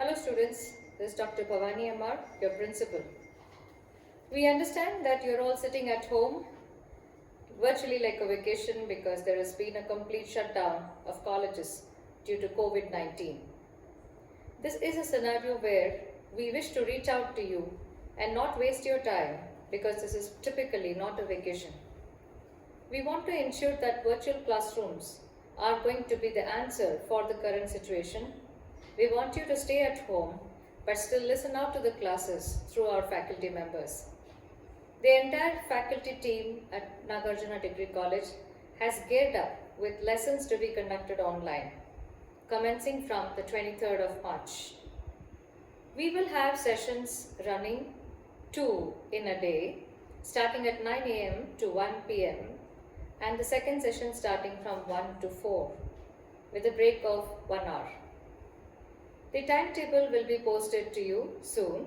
Hello students, this is Dr. Bhavani M R, your principal. We understand that you're all sitting at home virtually like a vacation because there has been a complete shutdown of colleges due to COVID-19. This is a scenario where we wish to reach out to you and not waste your time because this is typically not a vacation. We want to ensure that virtual classrooms are going to be the answer for the current situation. We want you to stay at home but still listen out to the classes through our faculty members. The entire faculty team at Nagarjuna Degree College has geared up with lessons to be conducted online, commencing from the 23rd of March. We will have sessions running 2 in a day, starting at 9 a.m. to 1 p.m. and the second session starting from 1 to 4 with a break of 1 hour. The timetable will be posted to you soon,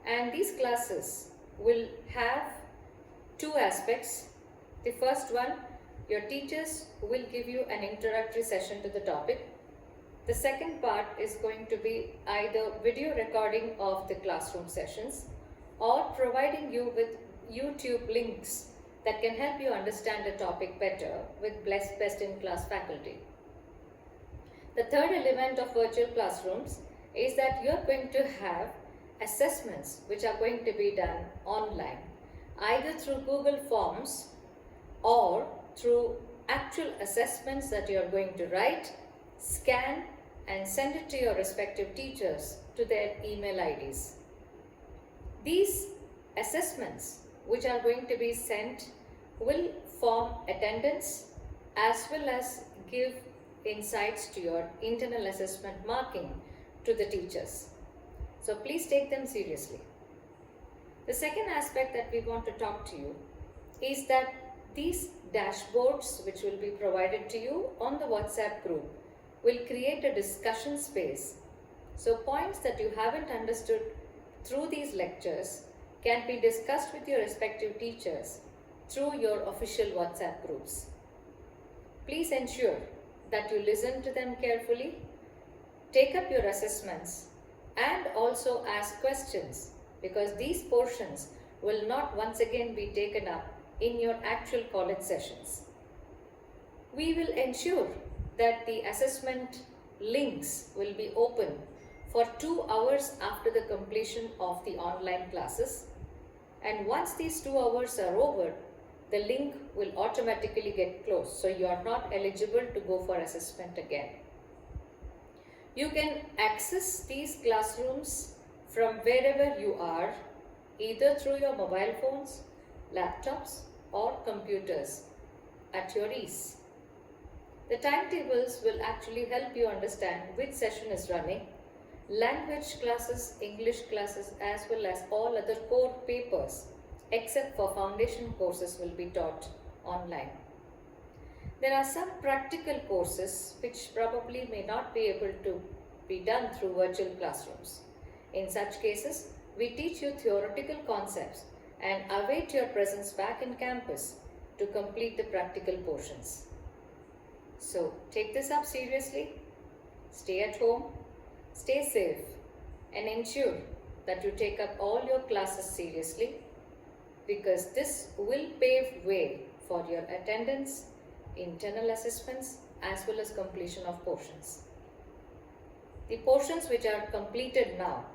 and these classes will have two aspects. The first one, your teachers will give you an introductory session to the topic. The second part is going to be either video recording of the classroom sessions or providing you with YouTube links that can help you understand the topic better with best-in-class faculty. The third element of virtual classrooms is that you're going to have assessments which are going to be done online, either through Google Forms or through actual assessments that you're going to write, scan and send it to your respective teachers to their email IDs. These assessments which are going to be sent will form attendance as well as give insights to your internal assessment marking to the teachers. So please take them seriously. The second aspect that we want to talk to you is that these dashboards which will be provided to you on the WhatsApp group will create a discussion space. So points that you haven't understood through these lectures can be discussed with your respective teachers through your official WhatsApp groups. Please ensure that you listen to them carefully, take up your assessments and also ask questions, because these portions will not once again be taken up in your actual college sessions. We will ensure that the assessment links will be open for 2 hours after the completion of the online classes, and once these 2 hours are over, the link will automatically get closed, so you are not eligible to go for assessment again. You can access these classrooms from wherever you are, either through your mobile phones, laptops or computers at your ease. The timetables will actually help you understand which session is running. Language classes, English classes as well as all other core papers except for foundation courses will be taught online. There are some practical courses which probably may not be able to be done through virtual classrooms. In such cases, we teach you theoretical concepts and await your presence back in campus to complete the practical portions. So take this up seriously, stay at home, stay safe and ensure that you take up all your classes seriously, because this will pave way for your attendance, internal assessments as well as completion of portions. The portions which are completed now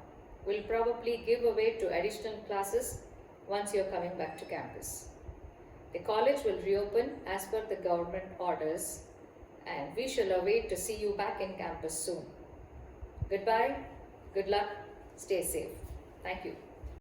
will probably give away to additional classes once you're coming back to campus. The college will reopen as per the government orders, and we shall await to see you back in campus soon. Goodbye, good luck, stay safe. Thank you.